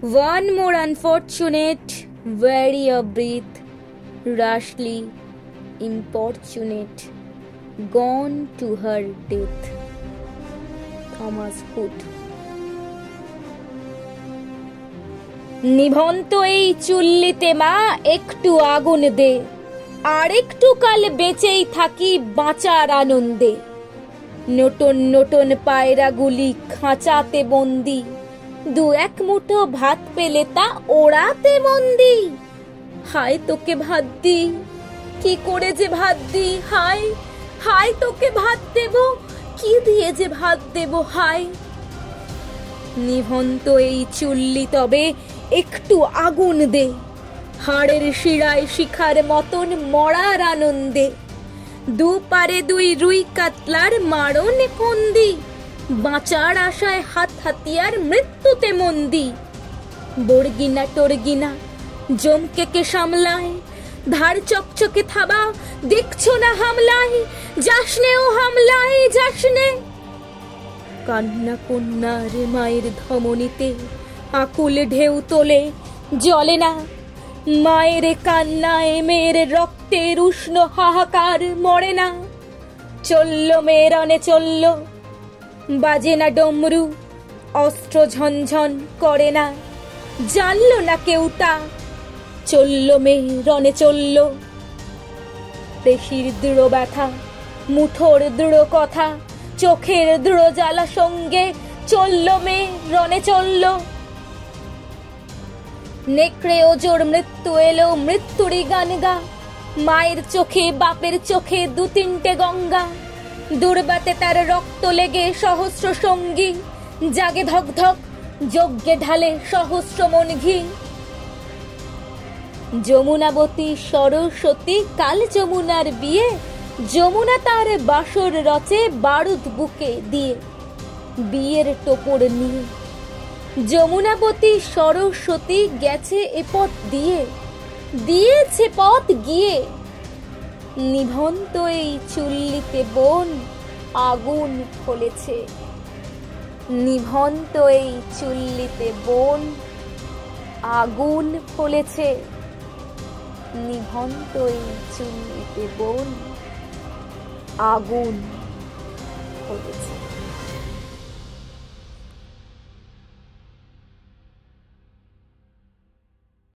One more unfortunate, very a breath, rashly importunate, gone to her death. Thomas Hood. নিভন্ত এই চুল্লিতে মা একটু আগুন দে, আর একটু কাল বেঁচেই থাকি বাঁচার আনন্দে। নতুন নতুন পায়রাগুলি খাঁচাতে বন্দি, দু এক মুঠো ভাত পেলে তা ওড়াতে মন্দি। হায় তোকে ভাত দি, কি করে যে ভাত দি, হায় হায় তোকে ভাত দেব, কি দিয়ে যে ভাত দেব, হায়। নিভন্ত এই চুল্লি তবে একটু আগুন দে, হাড়ের শিরায় শিখার মতন মরার আনন্দে। দুপারে দুই রুই কাতলার মারণ ফন্দি, বাঁচার আশায় হাত হাতিয়ার মৃত্যুতে মন্দি। বর্গিনা টর্গিনা জমকে কে সামলায়, ধার চকচকে থাবা দেখছো না হামলায়, যাসনে ও হামলায় যাসনে। কান্না কন্যার মায়ের ধমনীতে আকুল ঢেউ তোলে, জলে না মায়ের কান্নায় মেয়ের রক্তের উষ্ণ হাহাকার মরে না। চলল মেয়ের রণে চলল, বাজে না ডমরু, অস্ত্র ঝনঝন করে না, জানল না কেউ তা। চলল মেয়ে রণে চলল, পেশির দৃঢ় ব্যথা, মুঠোর দৃঢ় কথা, চোখের দৃঢ় জ্বালা সঙ্গে চলল মেয়ে রণে চলল। নেকড়ে ওজোর মৃত্যু এলো, মৃত্যুরই গান গা, মায়ের চোখে বাপের চোখে দু তিনটে গঙ্গা। দুর্বাতে তার রক্ত লেগে সহস্র সঙ্গী, জাগে ধক ধক যজ্ঞে ঢালে সহস্র মন ঘি। যমুনাবতী সরস্বতী কাল যমুনার বিয়ে, যমুনা তার বাসর রচে বারুদ বুকে দিয়ে, বিয়ের টোপর নিয়ে। যমুনাবতী সরস্বতী গেছে এ পথ দিয়ে, দিয়েছে পথ গিয়ে। নিভন্ত এই চুল্লিতে বোন আগুন ফলেছে, নিভন্ত এই চুল্লিতে বোন আগুন ফলেছে, নিভন্ত এই চুল্লিতে বোন আগুন ফলেছে।